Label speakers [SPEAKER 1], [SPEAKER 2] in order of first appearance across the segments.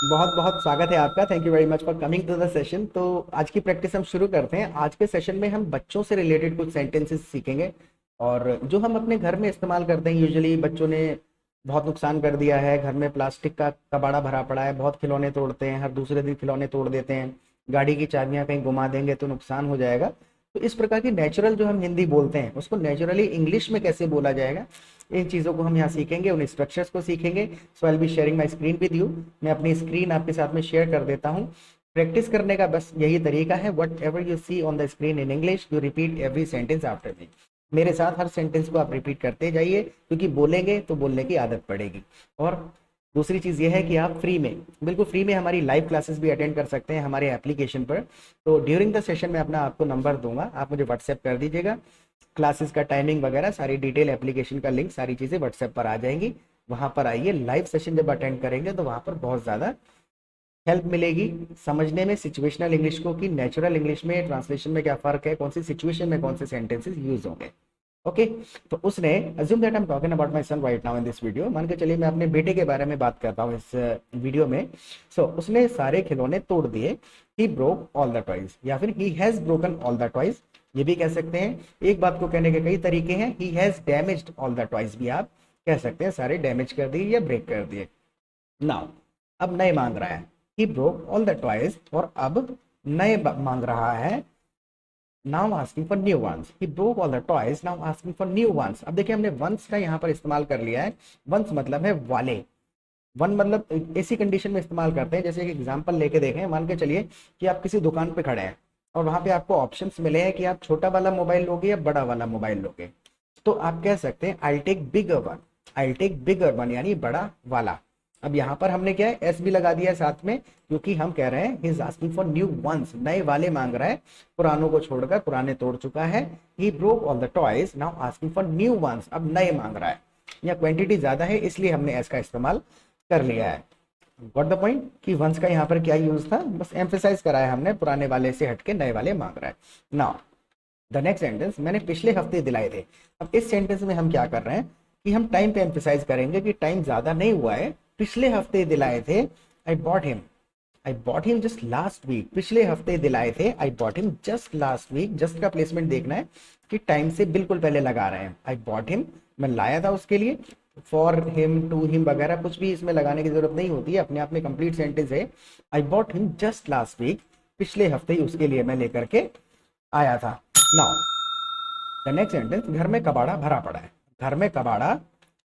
[SPEAKER 1] बहुत बहुत स्वागत है आपका। Thank you very much for coming to the session. तो आज की प्रैक्टिस हम शुरू करते हैं। आज के सेशन में हम बच्चों से रिलेटेड कुछ सेंटेंसेस सीखेंगे और जो हम अपने घर में इस्तेमाल करते हैं। यूजुअली बच्चों ने बहुत नुकसान कर दिया है, घर में प्लास्टिक का कबाड़ा भरा पड़ा है, बहुत खिलौने तोड़ते हैं, हर दूसरे दिन खिलौने तोड़ देते हैं, गाड़ी की चाबियां कहीं घुमा देंगे तो नुकसान हो जाएगा। तो इस प्रकार की नेचुरल जो हम हिंदी बोलते हैं उसको नेचुरली इंग्लिश में कैसे बोला जाएगा, इन चीज़ों को हम यहाँ सीखेंगे, उन स्ट्रक्चर्स को सीखेंगे। So I be sharing my screen with you. मैं अपनी स्क्रीन आपके साथ में शेयर कर देता हूँ। प्रैक्टिस करने का बस यही तरीका है। Whatever you see on the screen in English, you repeat every sentence after me. मेरे साथ हर सेंटेंस को आप रिपीट करते जाइए, क्योंकि बोलेंगे तो बोलने की आदत पड़ेगी। और दूसरी चीज़ यह है कि आप फ्री में, बिल्कुल फ्री में हमारी लाइव क्लासेस भी अटेंड कर सकते हैं हमारे एप्लीकेशन पर। तो ड्यूरिंग द सेशन में अपना आपको नंबर दूंगा, आप मुझे व्हाट्सएप कर दीजिएगा। क्लासेस का टाइमिंग वगैरह सारी डिटेल, एप्लीकेशन का लिंक, सारी चीज़ें व्हाट्सएप पर आ जाएंगी। वहां पर आइए, लाइव सेशन जब अटेंड करेंगे तो वहां पर बहुत ज़्यादा हेल्प मिलेगी समझने में सिचुएशनल इंग्लिश को, कि नेचुरल इंग्लिश में ट्रांसलेशन में क्या फ़र्क है, कौन सी सिचुएशन में कौन से सेंटेंसेस यूज होंगे। ओके। तो उसने assume that I am talking about my son right now in this video. मान के चलिए मैं अपने बेटे के बारे में बात करता हूँ इस वीडियो में। उसने सारे खिलौने तोड़ दिए। He broke all the toys, या फिर he has broken all the toys, ये भी कह सकते हैं। एक बात को कहने के कई तरीके हैं। He has damaged all the toys भी आप कह सकते हैं, सारे डैमेज कर दिए या ब्रेक कर दिए। नाउ अब नए मांग रहा है। He broke all the toys, और अब नए मांग रहा है। Now asking for new ones. He broke all the toys, now asking for new ones. अब देखिए हमने वंस का यहाँ पर इस्तेमाल कर लिया है। वंस मतलब है वाले। वन मतलब ऐसी कंडीशन में इस्तेमाल करते हैं, जैसे एक एग्जांपल लेके देखें। मान के चलिए कि आप किसी दुकान पे खड़े हैं और वहां पे आपको ऑप्शंस मिले हैं कि आप छोटा वाला मोबाइल लोगे या बड़ा वाला मोबाइल लोगे। तो आप कह सकते हैं I take bigger one. I take bigger one यानी बड़ा वाला। अब यहाँ पर हमने क्या है, एस भी लगा दिया है साथ में, क्योंकि हम कह रहे हैं he is asking for new ones, नए वाले मांग रहा है। पुरानों को छोड़कर, पुराने तोड़ चुका है। He broke all the toys, now asking for new ones, अब नए मांग रहा है। या क्वांटिटी ज्यादा है इसलिए हमने एस का इस्तेमाल कर लिया है। व्हाट द पॉइंट कि वंस का यहाँ पर क्या यूज था, बस एम्फेसाइज कराया हमने, पुराने वाले से हटके नए वाले मांग रहा है। नाउ द नेक्स्ट सेंटेंस, मैंने पिछले हफ्ते दिलाए थे। अब इस सेंटेंस में हम क्या कर रहे हैं कि हम टाइम पे एम्फेसाइज करेंगे कि टाइम ज्यादा नहीं हुआ है, पिछले हफ्ते दिलाए थे। I bought him just last week. पिछले हफ्ते दिलाए थे, I bought him just last week. Just का प्लेसमेंट देखना है कि टाइम से बिल्कुल पहले लगा रहे हैं। आई बॉट हिम, मैं लाया था उसके लिए। फॉर हिम, टू हिम वगैरह कुछ भी इसमें लगाने की जरूरत नहीं होती है, अपने आप में कंप्लीट सेंटेंस है। I bought him just last week, पिछले हफ्ते ही उसके लिए मैं लेकर के आया था। नाउ द नेक्स्ट सेंटेंस, घर में कबाड़ा भरा पड़ा है। घर में कबाड़ा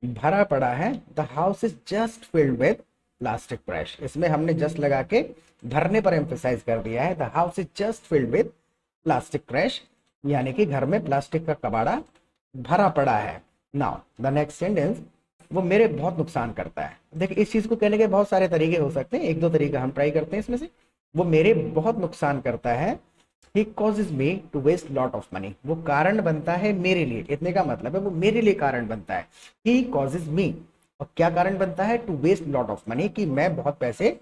[SPEAKER 1] भरा पड़ा है। The house is just filled with plastic trash. इसमें हमने जस्ट लगा के भरने पर एम्फेसाइज कर दिया है। The house is just filled with plastic trash, यानी कि घर में प्लास्टिक का कबाड़ा भरा पड़ा है। नाउ द नेक्स्ट सेंटेंस, वो मेरे बहुत नुकसान करता है। देखिए इस चीज को कहने के बहुत सारे तरीके हो सकते हैं, एक दो तरीका हम ट्राई करते हैं इसमें से। वो मेरे बहुत नुकसान करता है। He causes me to waste lot of money। वो कारण बनता है मेरे लिए, इतने का मतलब है वो मेरे लिए कारण बनता है। He causes me, और क्या कारण बनता है, to waste lot of money, कि मैं बहुत पैसे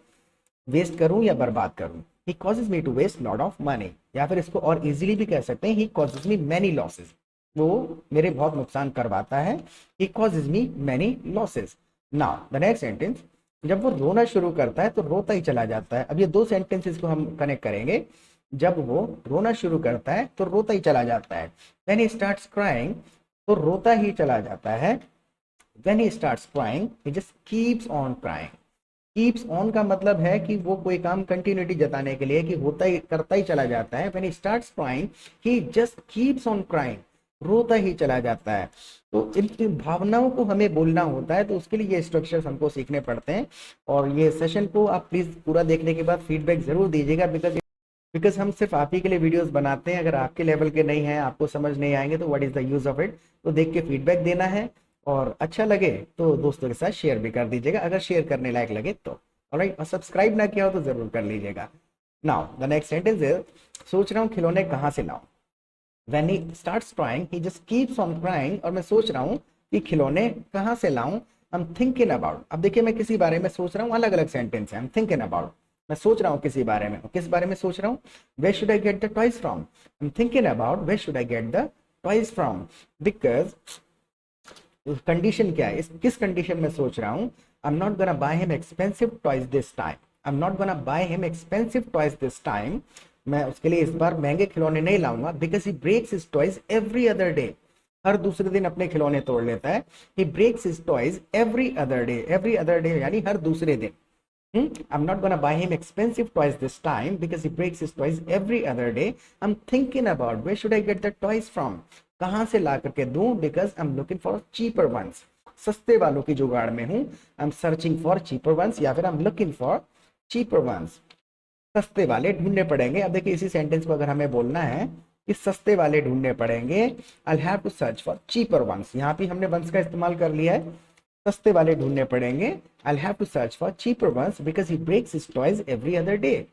[SPEAKER 1] वेस्ट करूं या बर्बाद करूं। He causes me to waste lot of money, या फिर इसको और इजीली भी कह सकते हैं, He causes me many losses। वो मेरे बहुत नुकसान करवाता है। He causes me many losses। Now the next sentence, जब वो रोना शुरू करता है तो रोता ही चला जाता है। अब ये दो सेंटेंसेस को हम कनेक्ट करेंगे। जब वो रोना शुरू करता है तो रोता ही चला जाता है। When he starts crying, तो रोता ही चला जाता है। When he starts crying, he just keeps on crying। keeps on का मतलब है कि वो कोई काम कंटिन्यूटी जताने के लिए कि होता ही, करता ही चला जाता है। When he starts crying, he just keeps on crying। रोता ही चला जाता है। तो इन भावनाओं को हमें बोलना होता है, तो उसके लिए ये स्ट्रक्चर्स हमको सीखने पड़ते हैं। और ये सेशन को आप प्लीज पूरा देखने के बाद फीडबैक जरूर दीजिएगा, बिकॉज हम सिर्फ आप ही के लिए वीडियोस बनाते हैं। अगर आपके लेवल के नहीं हैं, आपको समझ नहीं आएंगे, तो what is the use of it. तो देख के फीडबैक देना है, और अच्छा लगे तो दोस्तों के साथ शेयर भी कर दीजिएगा, अगर शेयर करने लायक लगे तो। ऑलराइट, और सब्सक्राइब ना किया हो तो जरूर कर लीजिएगा। Now the next sentence is, सोच रहा हूँ खिलौने कहाँ से लाऊं। When he starts crying, he just keeps on crying। और मैं सोच रहा हूँ कि खिलौने कहाँ से लाऊं। I'm thinking about। अब देखिए मैं किसी बारे में सोच रहा हूँ, अलग अलग सेंटेंस है। I'm thinking about, मैं सोच रहा हूँ किसी बारे में, किस बारे में सोच रहा हूँ। Where should I get the toys from? I'm thinking about where should I get the toys from, because condition क्या है, किस कंडीशन में सोच रहा हूँ। I'm not gonna buy him expensive toys this time। I am not gonna buy him expensive toys this time, मैं उसके लिए इस बार महंगे खिलौने नहीं लाऊंगा, because he breaks his toys every other day, हर दूसरे दिन अपने खिलौने तोड़ लेता है। He breaks his toys every other day यानी हर दूसरे दिन। I'm not gonna buy him expensive toys this time because he breaks his toys every other day. I'm thinking about where should I get the toys from? कहाँ से ला करके दूं? Because I'm looking for cheaper ones. सस्ते वालों की जुगाड़ में हूँ। I'm searching for cheaper ones या फिर I'm looking for cheaper ones. सस्ते वाले ढूंढने पड़ेंगे। अब देखिए इसी सेंटेंस को अगर हमें बोलना है कि सस्ते वाले ढूंढने पड़ेंगे, I'll have to search for cheaper ones. यहाँ पे हमने ones का इस्तेमाल कर लिया है, सस्ते वाले ढूंढने पड़ेंगे। I'll have to search for cheaper ones because he breaks his toys every other day.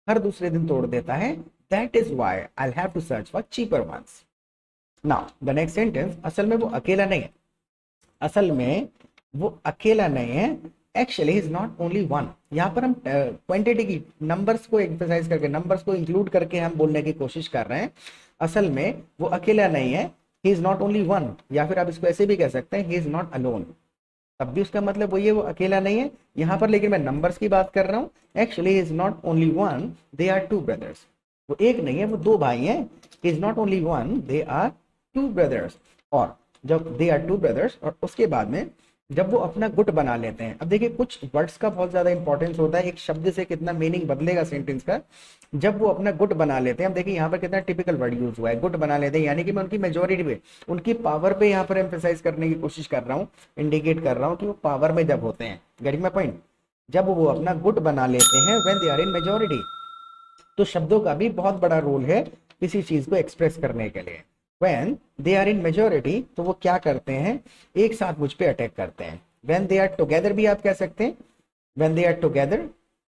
[SPEAKER 1] हर दूसरे दिन तोड़ देता है। That is why I'll have to search for cheaper ones. Now the next sentence, असल में वो अकेला नहीं है, असल में वो अकेला नहीं है। Actually is not only one. यहाँ पर हम क्वांटिटी की नंबर्स को एम्फसाइज करके, नंबर्स को इंक्लूड करके हम बोलने की कोशिश कर रहे हैं। असल में वो अकेला नहीं है, he is not only one, या फिर आप इसको ऐसे भी कह सकते हैं, ही इज नॉट अलोन। तब भी उसका मतलब वही है, वो अकेला नहीं है यहाँ पर, लेकिन मैं नंबर्स की बात कर रहा हूँ। Actually is not only one, they are two brothers. वो एक नहीं है, वो दो भाई हैं। Is not only one, they are two brothers. और जब दे आर टू ब्रदर्स और उसके बाद में जब वो अपना गुट बना लेते हैं। अब देखिए कुछ वर्ड्स का बहुत ज्यादा इंपॉर्टेंस होता है, एक शब्द से कितना मीनिंग बदलेगा सेंटेंस का। जब वो अपना गुट बना लेते हैं, अब देखिए यहाँ पर कितना टिपिकल वर्ड यूज हुआ है, गुट बना लेते हैं, यानी कि मैं उनकी मेजोरिटी पे, उनकी पावर पे यहाँ पर एम्फेसाइज करने की कोशिश कर रहा हूँ, इंडिकेट कर रहा हूँ कि वो पावर में जब होते हैं। Getting my point? जब वो अपना गुट बना लेते हैं, when they are in majority. तो शब्दों का भी बहुत बड़ा रोल है किसी चीज को एक्सप्रेस करने के लिए। When they are in majority, तो वो क्या करते हैं, एक साथ मुझ पे अटैक करते हैं। When they are together भी आप कह सकते हैं, when they are together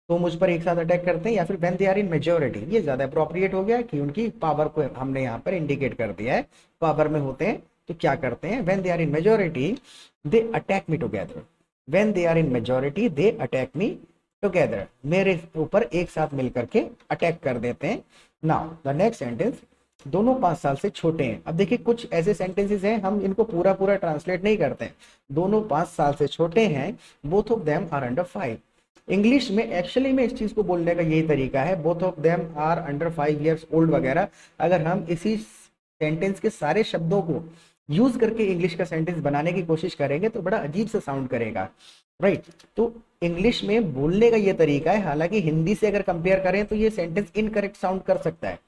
[SPEAKER 1] तो मुझ पर एक साथ अटैक करते हैं, या फिर when they are in majority, ये ज्यादा अप्रोप्रिएट हो गया कि उनकी पावर को हमने यहाँ पर इंडिकेट कर दिया है। पावर में होते हैं तो क्या करते हैं, when they are in majority they attack me together. When they are in majority they attack me together, मेरे ऊपर एक साथ मिलकर के अटैक कर देते हैं। नाउ द नेक्स्ट सेंटेंस, दोनों 5 साल से छोटे हैं। अब देखिए कुछ ऐसे सेंटेंसेस हैं हम इनको पूरा पूरा ट्रांसलेट नहीं करते हैं। दोनों 5 साल से छोटे हैं, both of them are under 5। English में एक्चुअली में इस चीज को बोलने का यही तरीका है, both of them are under 5 years old वगैरह। अगर हम इसी सेंटेंस के सारे शब्दों को यूज करके इंग्लिश का सेंटेंस बनाने की कोशिश करेंगे तो बड़ा अजीब सा साउंड करेगा, राइट? तो इंग्लिश में बोलने का ये तरीका है, हालांकि हिंदी से अगर कंपेयर करें तो ये सेंटेंस इनकरेक्ट साउंड कर सकता है,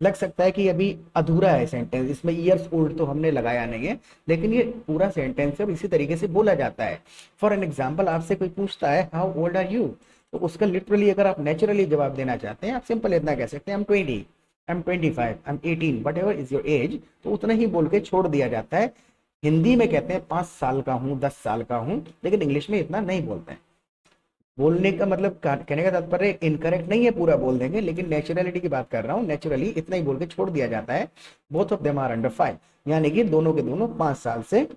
[SPEAKER 1] लग सकता है कि अभी अधूरा है सेंटेंस, इसमें ईयर्स ओल्ड तो हमने लगाया नहीं है, लेकिन ये पूरा सेंटेंस है और इसी तरीके से बोला जाता है। फॉर एन एग्जांपल, आपसे कोई पूछता है हाउ ओल्ड आर यू, तो उसका लिटरली अगर आप नेचुरली जवाब देना चाहते हैं, आप सिंपल इतना कह सकते हैं, I am 20, I am 25, I am 18, what ever is your age, तो उतना ही बोल के छोड़ दिया जाता है। हिंदी में कहते हैं 5 साल का हूँ, 10 साल का हूँ, लेकिन इंग्लिश में इतना नहीं बोलते हैं। बोलने का मतलब कहने का तात्पर्य इनकरेक्ट नहीं है, पूरा बोल देंगे, लेकिन नेचुरलिटी की बात कर रहा हूँ, नेचुरली इतना ही बोल के छोड़ दिया जाता है। Both of them are under 5, यानी कि दोनों के दोनों 5 साल से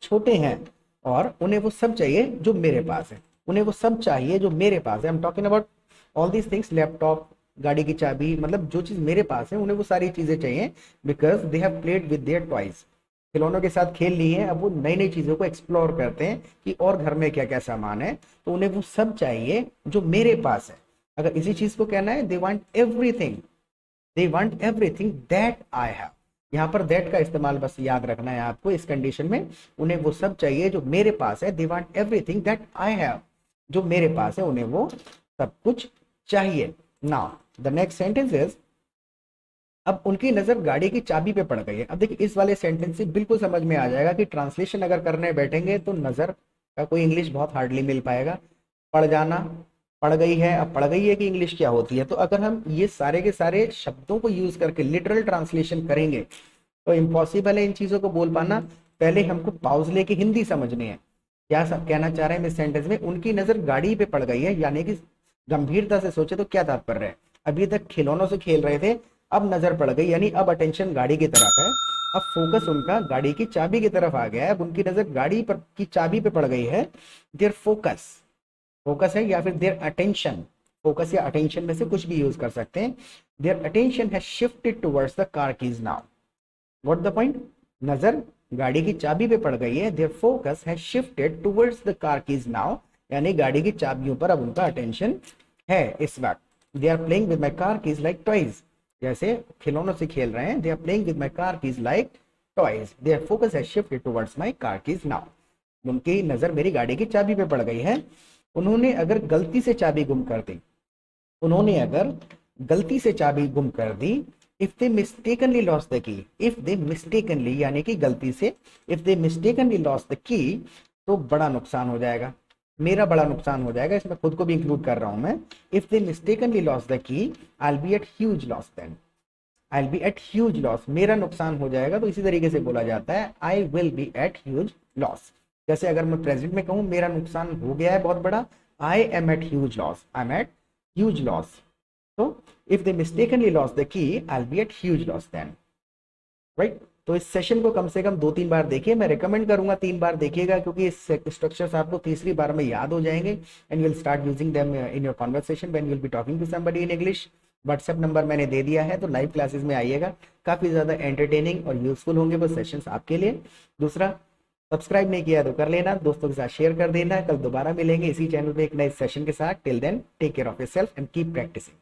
[SPEAKER 1] छोटे हैं और उन्हें वो सब चाहिए जो मेरे पास है, उन्हें वो सब चाहिए जो मेरे पास है। I am talking about all these things, laptop, गाड़ी की चाबी, मतलब जो चीज मेरे पास है उन्हें वो सारी चीजें चाहिए, because they have played with their toys. खिलौनों के साथ खेल लिए हैं, अब वो नई नई चीजों को एक्सप्लोर करते हैं कि और घर में क्या क्या सामान है, तो उन्हें वो सब चाहिए जो मेरे पास है। अगर इसी चीज को कहना है, they want everything that I have. यहाँ पर दैट का इस्तेमाल बस याद रखना है आपको इस कंडीशन में, उन्हें वो सब चाहिए जो मेरे पास है। They want everything that I have, जो मेरे पास है उन्हें वो सब कुछ चाहिए। Now the next sentence is, अब उनकी नजर गाड़ी की चाबी पे पड़ गई है। अब देखिए इस वाले सेंटेंस से बिल्कुल समझ में आ जाएगा कि ट्रांसलेशन अगर करने बैठेंगे तो नजर का कोई इंग्लिश बहुत हार्डली मिल पाएगा। पड़ जाना, पड़ गई है, अब पड़ गई है कि इंग्लिश क्या होती है। तो अगर हम ये सारे के सारे शब्दों को यूज करके लिटरल ट्रांसलेशन करेंगे तो इम्पॉसिबल है इन चीजों को बोल पाना। पहले हमको पाउज लेके हिंदी समझनी है, क्या सब कहना चाह रहे हैं इस सेंटेंस में। उनकी नजर गाड़ी पे पड़ गई है, यानी कि गंभीरता से सोचे तो क्या तात्पर्य है, अभी तक खिलौनों से खेल रहे थे, अब नजर पड़ गई, यानी अब अटेंशन गाड़ी की तरफ है, अब फोकस उनका गाड़ी की चाबी की तरफ आ गया है। अब उनकी नजर गाड़ी पर की चाबी पे पड़ गई है। देयर फोकस है या फिर देयर अटेंशन, फोकस या अटेंशन में से कुछ भी यूज कर सकते हैं। Their attention has shifted towards the car keys now. What the point, नजर गाड़ी की चाबी पे पड़ गई है। Their focus has shifted towards the car keys now, यानी गाड़ी की चाबियों पर अब उनका अटेंशन है इस वक्त। They are playing with my car keys like toys, जैसे खिलौनों से खेल रहे हैं। They are playing with my car keys like toys, their focus has shifted towards my car keys now. उनकी नजर मेरी गाड़ी की चाबी पे पड़ गई है। उन्होंने अगर गलती से चाबी गुम कर दी, उन्होंने अगर गलती से चाबी गुम कर दी, if they mistakenly lost the key, if they mistakenly यानी कि गलती से, if they mistakenly lost the key, तो बड़ा नुकसान हो जाएगा, मेरा बड़ा नुकसान हो जाएगा, इसमें खुद को भी इंक्लूड कर रहा हूं मैं। If they mistakenly lost the key, I will be at huge loss then, I will be at huge loss, मेरा नुकसान हो जाएगा। तो इसी तरीके से बोला जाता है I will be at huge loss. जैसे अगर मैं प्रेजेंट में कहूं मेरा नुकसान हो गया है बहुत बड़ा, I am at huge loss, I am at huge loss. तो if they mistakenly loss the key, I will be at huge loss then, right. तो इस सेशन को कम से कम 2-3 बार देखिए, मैं रिकमेंड करूंगा 3 बार देखिएगा, क्योंकि इस स्ट्रक्चर्स आपको तीसरी बार में याद हो जाएंगे and you will start using them in your conversation when you will be talking to somebody in English. WhatsApp number मैंने दे दिया है, तो लाइव क्लासेस में आइएगा, काफी ज्यादा एंटरटेनिंग और यूजफुल होंगे वो सेशंस आपके लिए। दूसरा, सब्सक्राइब नहीं किया तो कर लेना, दोस्तों के साथ शेयर कर देना। कल दोबारा मिलेंगे इसी चैनल पे एक नए सेशन के साथ। Till then take care of yourself and keep practising.